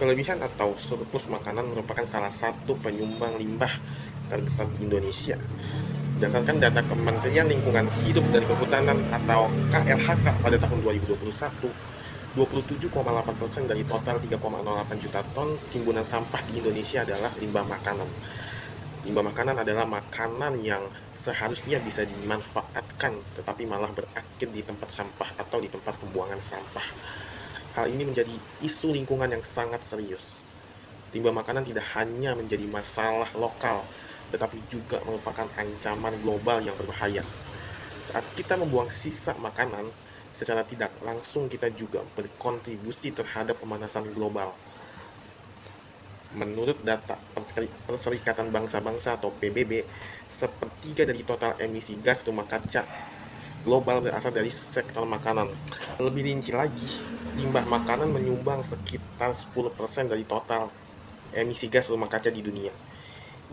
Kelebihan atau surplus makanan merupakan salah satu penyumbang limbah terbesar di Indonesia. Berdasarkan data Kementerian Lingkungan Hidup dan Kehutanan atau KLHK pada tahun 2021, 27,8% dari total 3,08 juta ton timbunan sampah di Indonesia adalah limbah makanan. Limbah makanan adalah makanan yang seharusnya bisa dimanfaatkan, tetapi malah berakhir di tempat sampah atau di tempat pembuangan sampah. Hal ini menjadi isu lingkungan yang sangat serius. Limbah makanan tidak hanya menjadi masalah lokal, tetapi juga merupakan ancaman global yang berbahaya. Saat kita membuang sisa makanan, secara tidak langsung kita juga berkontribusi terhadap pemanasan global. Menurut data Perserikatan Bangsa-Bangsa atau PBB, sepertiga dari total emisi gas rumah kaca global berasal dari sektor makanan. Lebih rinci lagi, limbah makanan menyumbang sekitar 10% dari total emisi gas rumah kaca di dunia.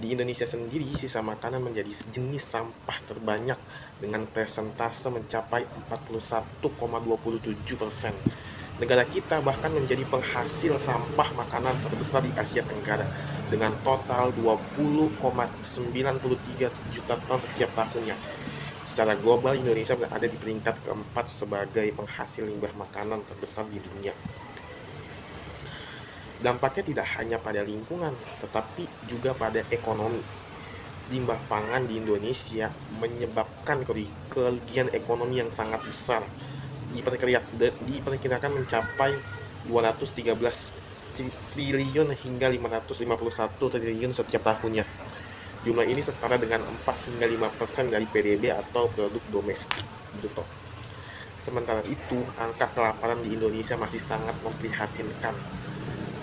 Di Indonesia sendiri, sisa makanan menjadi jenis sampah terbanyak dengan persentase mencapai 41,27%. Negara kita bahkan menjadi penghasil sampah makanan terbesar di Asia Tenggara dengan total 20,93 juta ton setiap tahunnya. Secara global, Indonesia berada di peringkat keempat sebagai penghasil limbah makanan terbesar di dunia. Dampaknya tidak hanya pada lingkungan, tetapi juga pada ekonomi. Limbah pangan di Indonesia menyebabkan kerugian ekonomi yang sangat besar. Diperkirakan mencapai 213 triliun hingga 551 triliun setiap tahunnya. Jumlah ini setara dengan 4 hingga 5% dari PDB atau produk domestik bruto. Sementara itu, angka kelaparan di Indonesia masih sangat memprihatinkan.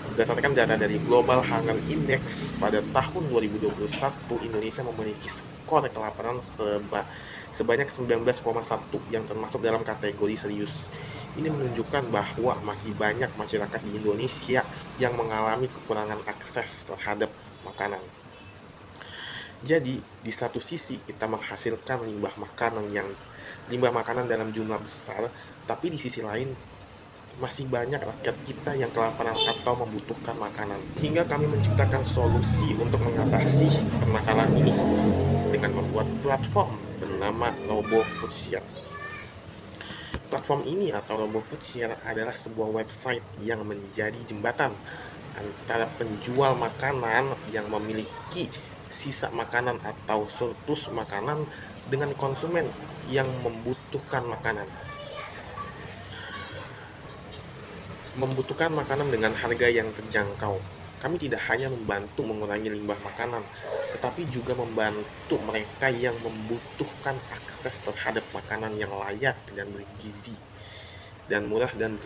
Berdasarkan data dari Global Hunger Index pada tahun 2021, Indonesia memiliki skor kelaparan sebanyak 19,1 yang termasuk dalam kategori serius. Ini menunjukkan bahwa masih banyak masyarakat di Indonesia yang mengalami kekurangan akses terhadap makanan. Jadi, di satu sisi kita menghasilkan limbah makanan dalam jumlah besar, tapi di sisi lain masih banyak rakyat kita yang kelaparan atau membutuhkan makanan. Hingga kami menciptakan solusi untuk mengatasi permasalahan ini dengan membuat platform bernama Robo Food Share. Platform ini atau Robo Food Share adalah sebuah website yang menjadi jembatan antara penjual makanan yang memiliki sisa makanan atau surplus makanan dengan konsumen yang membutuhkan makanan dengan harga yang terjangkau. Kami tidak hanya membantu mengurangi limbah makanan, tetapi juga membantu mereka yang membutuhkan akses terhadap makanan yang layak dan bergizi dan murah dan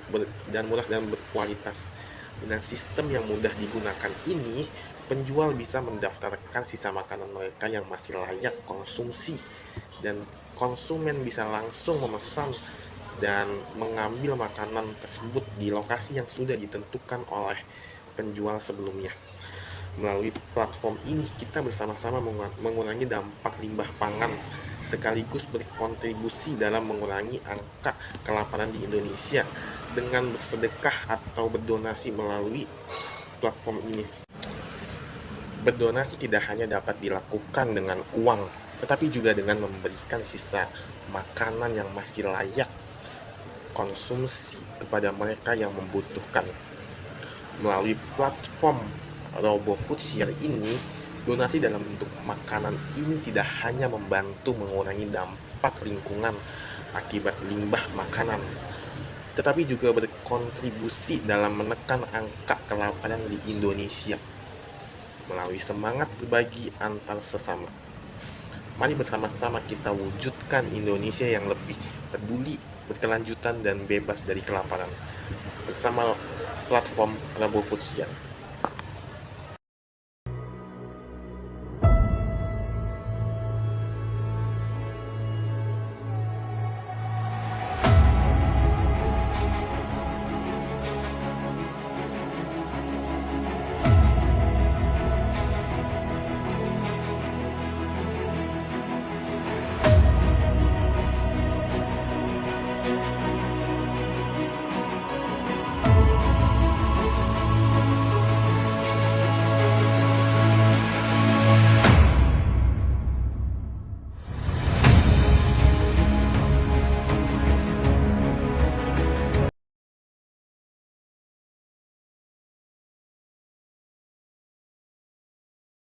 berkualitas. Dengan sistem yang mudah digunakan ini, penjual bisa mendaftarkan sisa makanan mereka yang masih layak konsumsi dan konsumen bisa langsung memesan dan mengambil makanan tersebut di lokasi yang sudah ditentukan oleh penjual sebelumnya. Melalui platform ini kita bersama-sama mengurangi dampak limbah pangan sekaligus berkontribusi dalam mengurangi angka kelaparan di Indonesia dengan bersedekah atau berdonasi melalui platform ini. Berdonasi tidak hanya dapat dilakukan dengan uang, tetapi juga dengan memberikan sisa makanan yang masih layak konsumsi kepada mereka yang membutuhkan. Melalui platform Robo Food Share ini, donasi dalam bentuk makanan ini tidak hanya membantu mengurangi dampak lingkungan akibat limbah makanan, tetapi juga berkontribusi dalam menekan angka kelaparan di Indonesia melalui semangat berbagi antar sesama. Mari bersama-sama kita wujudkan Indonesia yang lebih peduli, berkelanjutan, dan bebas dari kelaparan bersama platform Robo Food Share.